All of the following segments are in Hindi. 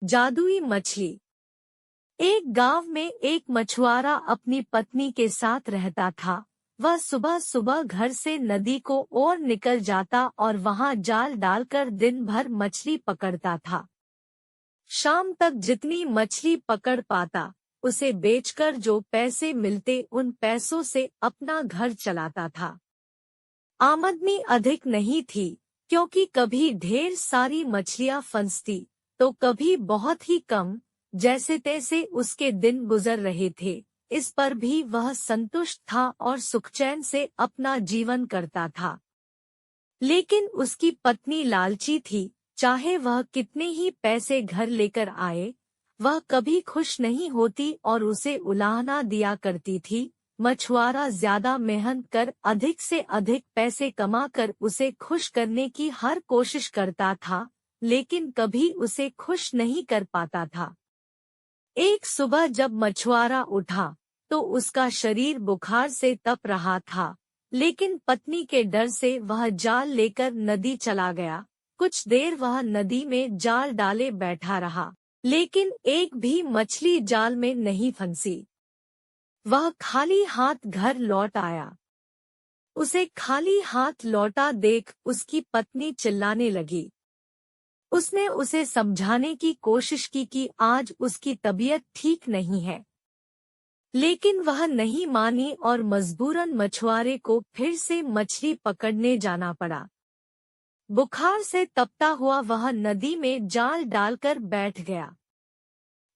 जादुई मछली। एक गांव में एक मछुआरा अपनी पत्नी के साथ रहता था। वह सुबह सुबह घर से नदी को ओर निकल जाता और वहां जाल डालकर दिन भर मछली पकड़ता था। शाम तक जितनी मछली पकड़ पाता, उसे बेचकर जो पैसे मिलते उन पैसों से अपना घर चलाता था। आमदनी अधिक नहीं थी, क्योंकि कभी ढेर सारी मछलियां फंसती तो कभी बहुत ही कम। जैसे तैसे उसके दिन गुजर रहे थे, इस पर भी वह संतुष्ट था और सुखचैन से अपना जीवन करता था। लेकिन उसकी पत्नी लालची थी। चाहे वह कितने ही पैसे घर लेकर आए, वह कभी खुश नहीं होती और उसे उलाहना दिया करती थी। मछुआरा ज्यादा मेहनत कर अधिक से अधिक पैसे कमाकर उसे खुश करने की हर कोशिश करता था, लेकिन कभी उसे खुश नहीं कर पाता था। एक सुबह जब मछुआरा उठा, तो उसका शरीर बुखार से तप रहा था, लेकिन पत्नी के डर से वह जाल लेकर नदी चला गया। कुछ देर वह नदी में जाल डाले बैठा रहा, लेकिन एक भी मछली जाल में नहीं फंसी। वह खाली हाथ घर लौट आया। उसे खाली हाथ लौटा देख उसकी पत्नी चिल्लाने लगी। उसने उसे समझाने की कोशिश की कि आज उसकी तबीयत ठीक नहीं है, लेकिन वह नहीं मानी और मजबूरन मछुआरे को फिर से मछली पकड़ने जाना पड़ा। बुखार से तपता हुआ वह नदी में जाल डालकर बैठ गया।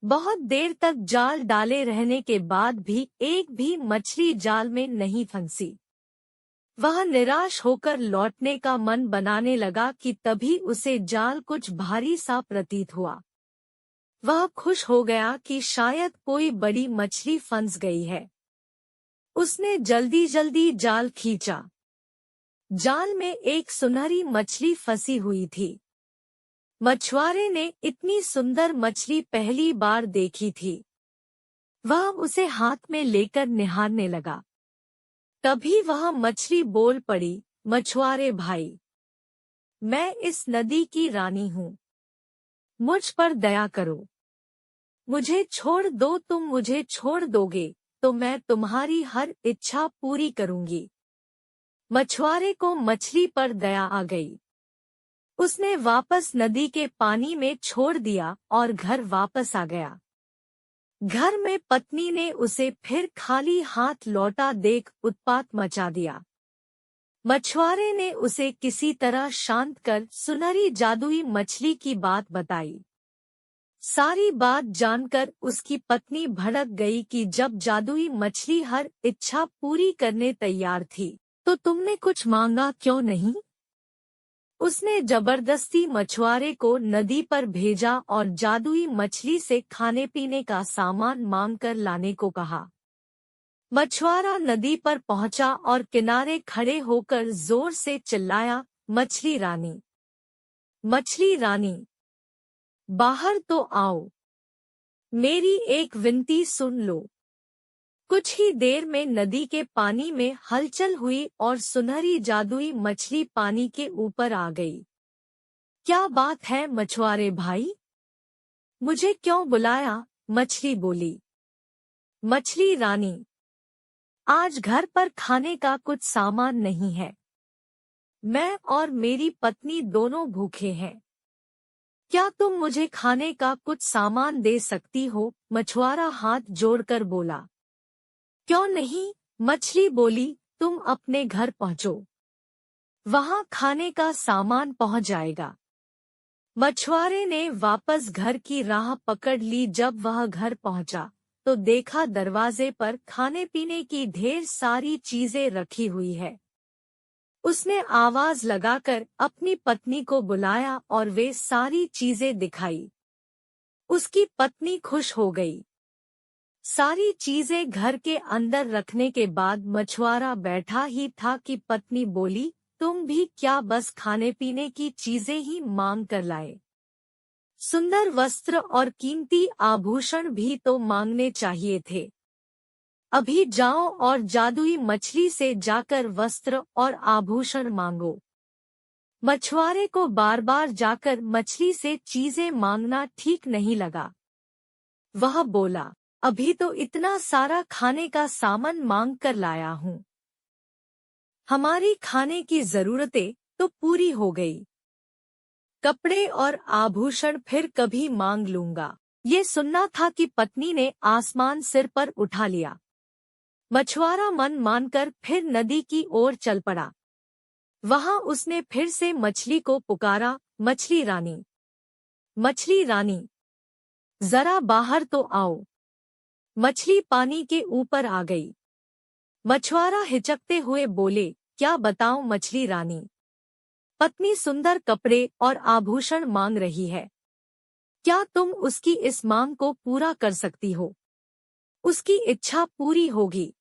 बहुत देर तक जाल डाले रहने के बाद भी एक भी मछली जाल में नहीं फंसी। वह निराश होकर लौटने का मन बनाने लगा कि तभी उसे जाल कुछ भारी सा प्रतीत हुआ। वह खुश हो गया कि शायद कोई बड़ी मछली फंस गई है। उसने जल्दी जल्दी जाल खींचा। जाल में एक सुनहरी मछली फंसी हुई थी। मछुआरे ने इतनी सुंदर मछली पहली बार देखी थी। वह उसे हाथ में लेकर निहारने लगा। तभी वह मछली बोल पड़ी, मछुआरे भाई, मैं इस नदी की रानी हूँ। मुझ पर दया करो। मुझे छोड़ दो। तुम मुझे छोड़ दोगे तो मैं तुम्हारी हर इच्छा पूरी करूंगी। मछुआरे को मछली पर दया आ गई। उसने वापस नदी के पानी में छोड़ दिया और घर वापस आ गया। घर में पत्नी ने उसे फिर खाली हाथ लौटा देख उत्पात मचा दिया। मछुआरे ने उसे किसी तरह शांत कर सुनहरी जादुई मछली की बात बताई। सारी बात जानकर उसकी पत्नी भड़क गई कि जब जादुई मछली हर इच्छा पूरी करने तैयार थी, तो तुमने कुछ मांगा क्यों नहीं? उसने जबरदस्ती मछुआरे को नदी पर भेजा और जादुई मछली से खाने पीने का सामान मांगकर लाने को कहा। मछुआरा नदी पर पहुंचा और किनारे खड़े होकर जोर से चिल्लाया, मछली रानी, मछली रानी, बाहर तो आओ। मेरी एक विनती सुन लो। कुछ ही देर में नदी के पानी में हलचल हुई और सुनहरी जादुई मछली पानी के ऊपर आ गई। क्या बात है मछुआरे भाई? मुझे क्यों बुलाया? मछली बोली। मछली रानी, आज घर पर खाने का कुछ सामान नहीं है। मैं और मेरी पत्नी दोनों भूखे हैं। क्या तुम मुझे खाने का कुछ सामान दे सकती हो? मछुआरा हाथ जोड़कर बोला। क्यों नहीं? मछली बोली, तुम अपने घर पहुंचो, वहां खाने का सामान पहुंच जाएगा। मछुआरे ने वापस घर की राह पकड़ ली। जब वह घर पहुंचा, तो देखा दरवाजे पर खाने पीने की ढेर सारी चीजें रखी हुई है। उसने आवाज लगाकर अपनी पत्नी को बुलाया और वे सारी चीजें दिखाई। उसकी पत्नी खुश हो गई। सारी चीजें घर के अंदर रखने के बाद मछुआरा बैठा ही था कि पत्नी बोली, तुम भी क्या बस खाने पीने की चीजें ही मांग कर लाए? सुंदर वस्त्र और कीमती आभूषण भी तो मांगने चाहिए थे। अभी जाओ और जादुई मछली से जाकर वस्त्र और आभूषण मांगो। मछुआरे को बार बार जाकर मछली से चीजें मांगना ठीक नहीं लगा। वह बोला, अभी तो इतना सारा खाने का सामान मांग कर लाया हूँ। हमारी खाने की जरूरतें तो पूरी हो गई। कपड़े और आभूषण फिर कभी मांग लूंगा। ये सुनना था कि पत्नी ने आसमान सिर पर उठा लिया। मछुआरा मन मानकर फिर नदी की ओर चल पड़ा। वहां उसने फिर से मछली को पुकारा, मछली रानी, मछली रानी, जरा बाहर तो आओ। मछली पानी के ऊपर आ गई। मछुआरा हिचकते हुए बोले, क्या बताऊं मछली रानी, पत्नी सुंदर कपड़े और आभूषण मांग रही है। क्या तुम उसकी इस मांग को पूरा कर सकती हो? उसकी इच्छा पूरी होगी।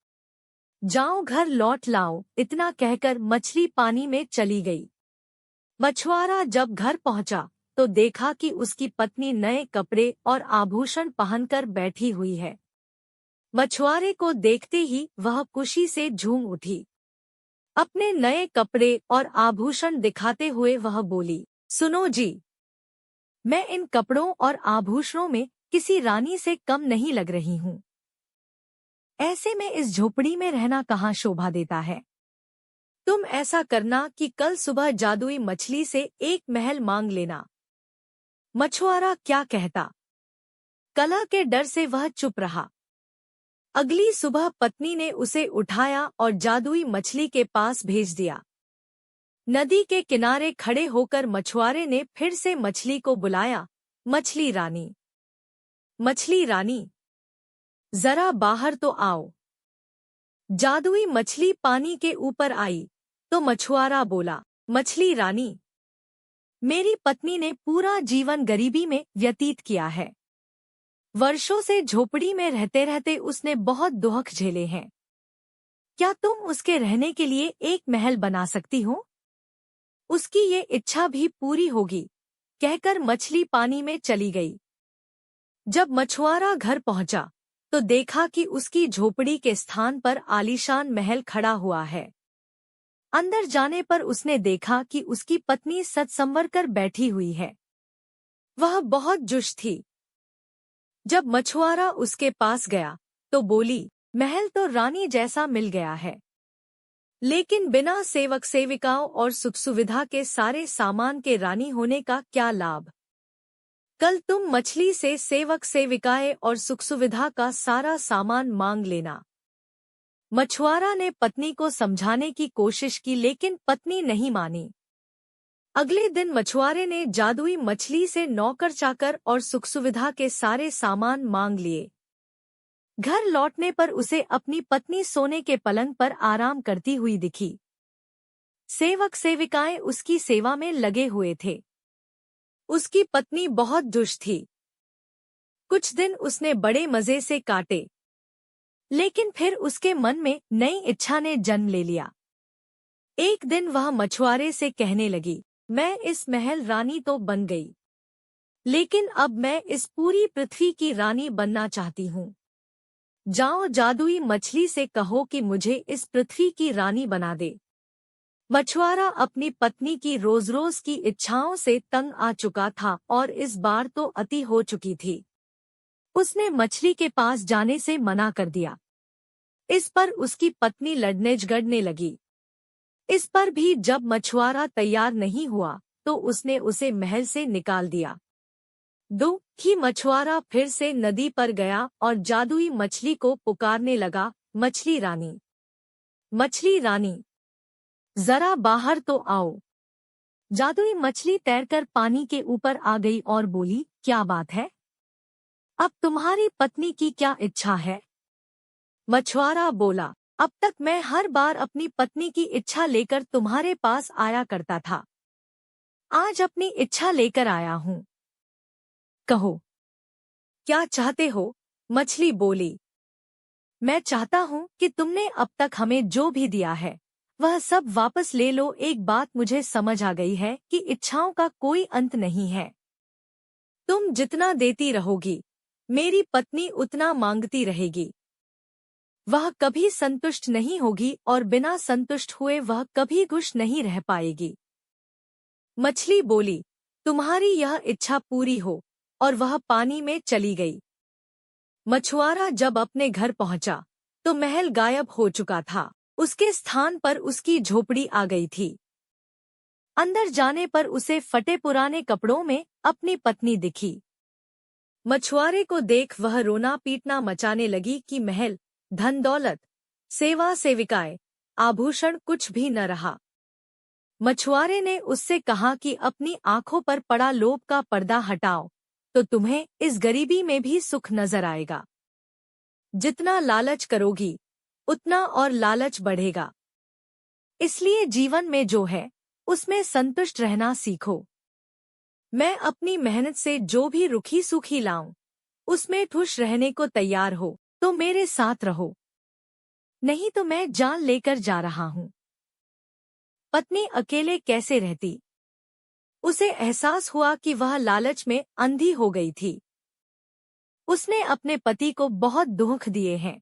जाओ घर लौट लाओ। इतना कहकर मछली पानी में चली गई। मछुआरा जब घर पहुंचा तो देखा कि उसकी पत्नी नए कपड़े और आभूषण पहनकर बैठी हुई है। मछुआरे को देखते ही वह खुशी से झूम उठी। अपने नए कपड़े और आभूषण दिखाते हुए वह बोली, सुनो जी, मैं इन कपड़ों और आभूषणों में किसी रानी से कम नहीं लग रही हूँ। ऐसे में इस झोपड़ी में रहना कहाँ शोभा देता है। तुम ऐसा करना कि कल सुबह जादुई मछली से एक महल मांग लेना। मछुआरा क्या कहता। कला के डर से वह चुप रहा। अगली सुबह पत्नी ने उसे उठाया और जादुई मछली के पास भेज दिया। नदी के किनारे खड़े होकर मछुआरे ने फिर से मछली को बुलाया, मछली रानी, मछली रानी, जरा बाहर तो आओ। जादुई मछली पानी के ऊपर आई तो मछुआरा बोला, मछली रानी, मेरी पत्नी ने पूरा जीवन गरीबी में व्यतीत किया है। वर्षों से झोपड़ी में रहते रहते उसने बहुत दुख झेले हैं। क्या तुम उसके रहने के लिए एक महल बना सकती हो? उसकी ये इच्छा भी पूरी होगी, कहकर मछली पानी में चली गई। जब मछुआरा घर पहुंचा तो देखा कि उसकी झोपड़ी के स्थान पर आलीशान महल खड़ा हुआ है। अंदर जाने पर उसने देखा कि उसकी पत्नी सज संवर कर बैठी हुई है। वह बहुत जुश थी। जब मछुआरा उसके पास गया तो बोली, महल तो रानी जैसा मिल गया है, लेकिन बिना सेवक सेविकाओं और सुख सुविधा के सारे सामान के रानी होने का क्या लाभ। कल तुम मछली से सेवक सेविकाएं और सुख सुविधा का सारा सामान मांग लेना। मछुआरा ने पत्नी को समझाने की कोशिश की, लेकिन पत्नी नहीं मानी। अगले दिन मछुआरे ने जादुई मछली से नौकर चाकर और सुख सुविधा के सारे सामान मांग लिए। घर लौटने पर उसे अपनी पत्नी सोने के पलंग पर आराम करती हुई दिखी। सेवक सेविकाएं उसकी सेवा में लगे हुए थे। उसकी पत्नी बहुत दुष्ट थी। कुछ दिन उसने बड़े मजे से काटे, लेकिन फिर उसके मन में नई इच्छा ने जन्म ले लिया। एक दिन वह मछुआरे से कहने लगी, मैं इस महल रानी तो बन गई, लेकिन अब मैं इस पूरी पृथ्वी की रानी बनना चाहती हूँ। जाओ जादुई मछली से कहो कि मुझे इस पृथ्वी की रानी बना दे। मछुआरा अपनी पत्नी की रोज रोज की इच्छाओं से तंग आ चुका था और इस बार तो अति हो चुकी थी। उसने मछली के पास जाने से मना कर दिया। इस पर उसकी पत्नी लड़ने झगड़ने लगी। इस पर भी जब मछुआरा तैयार नहीं हुआ तो उसने उसे महल से निकाल दिया। दुखी मछुआरा फिर से नदी पर गया और जादुई मछली को पुकारने लगा, मछली रानी, मछली रानी, जरा बाहर तो आओ। जादुई मछली तैरकर पानी के ऊपर आ गई और बोली, क्या बात है? अब तुम्हारी पत्नी की क्या इच्छा है? मछुआरा बोला, अब तक मैं हर बार अपनी पत्नी की इच्छा लेकर तुम्हारे पास आया करता था। आज अपनी इच्छा लेकर आया हूँ। कहो, क्या चाहते हो? मछली बोली, मैं चाहता हूँ कि तुमने अब तक हमें जो भी दिया है वह सब वापस ले लो। एक बात मुझे समझ आ गई है कि इच्छाओं का कोई अंत नहीं है। तुम जितना देती रहोगी, मेरी पत्नी उतना मांगती रहेगी। वह कभी संतुष्ट नहीं होगी और बिना संतुष्ट हुए वह कभी खुश नहीं रह पाएगी। मछली बोली, तुम्हारी यह इच्छा पूरी हो, और वह पानी में चली गई। मछुआरा जब अपने घर पहुंचा तो महल गायब हो चुका था। उसके स्थान पर उसकी झोपड़ी आ गई थी। अंदर जाने पर उसे फटे पुराने कपड़ों में अपनी पत्नी दिखी। मछुआरे को देख वह रोना पीटना मचाने लगी कि महल, धन दौलत, सेवा सेविकाएं, आभूषण कुछ भी न रहा। मछुआरे ने उससे कहा कि अपनी आंखों पर पड़ा लोभ का पर्दा हटाओ, तो तुम्हें इस गरीबी में भी सुख नजर आएगा। जितना लालच करोगी, उतना और लालच बढ़ेगा। इसलिए जीवन में जो है, उसमें संतुष्ट रहना सीखो। मैं अपनी मेहनत से जो भी रुखी सूखी लाऊं, उसमें खुश रहने को तैयार हो तो मेरे साथ रहो, नहीं तो मैं जान लेकर जा रहा हूं। पत्नी अकेले कैसे रहती? उसे एहसास हुआ कि वह लालच में अंधी हो गई थी। उसने अपने पति को बहुत दुख दिए हैं।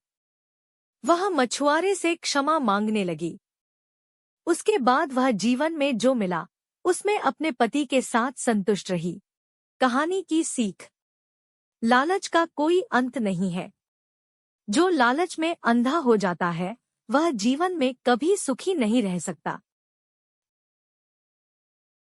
वह मछुआरे से क्षमा मांगने लगी। उसके बाद वह जीवन में जो मिला, उसमें अपने पति के साथ संतुष्ट रही। कहानी की सीख। लालच का कोई अंत नहीं है। जो लालच में अंधा हो जाता है, वह जीवन में कभी सुखी नहीं रह सकता।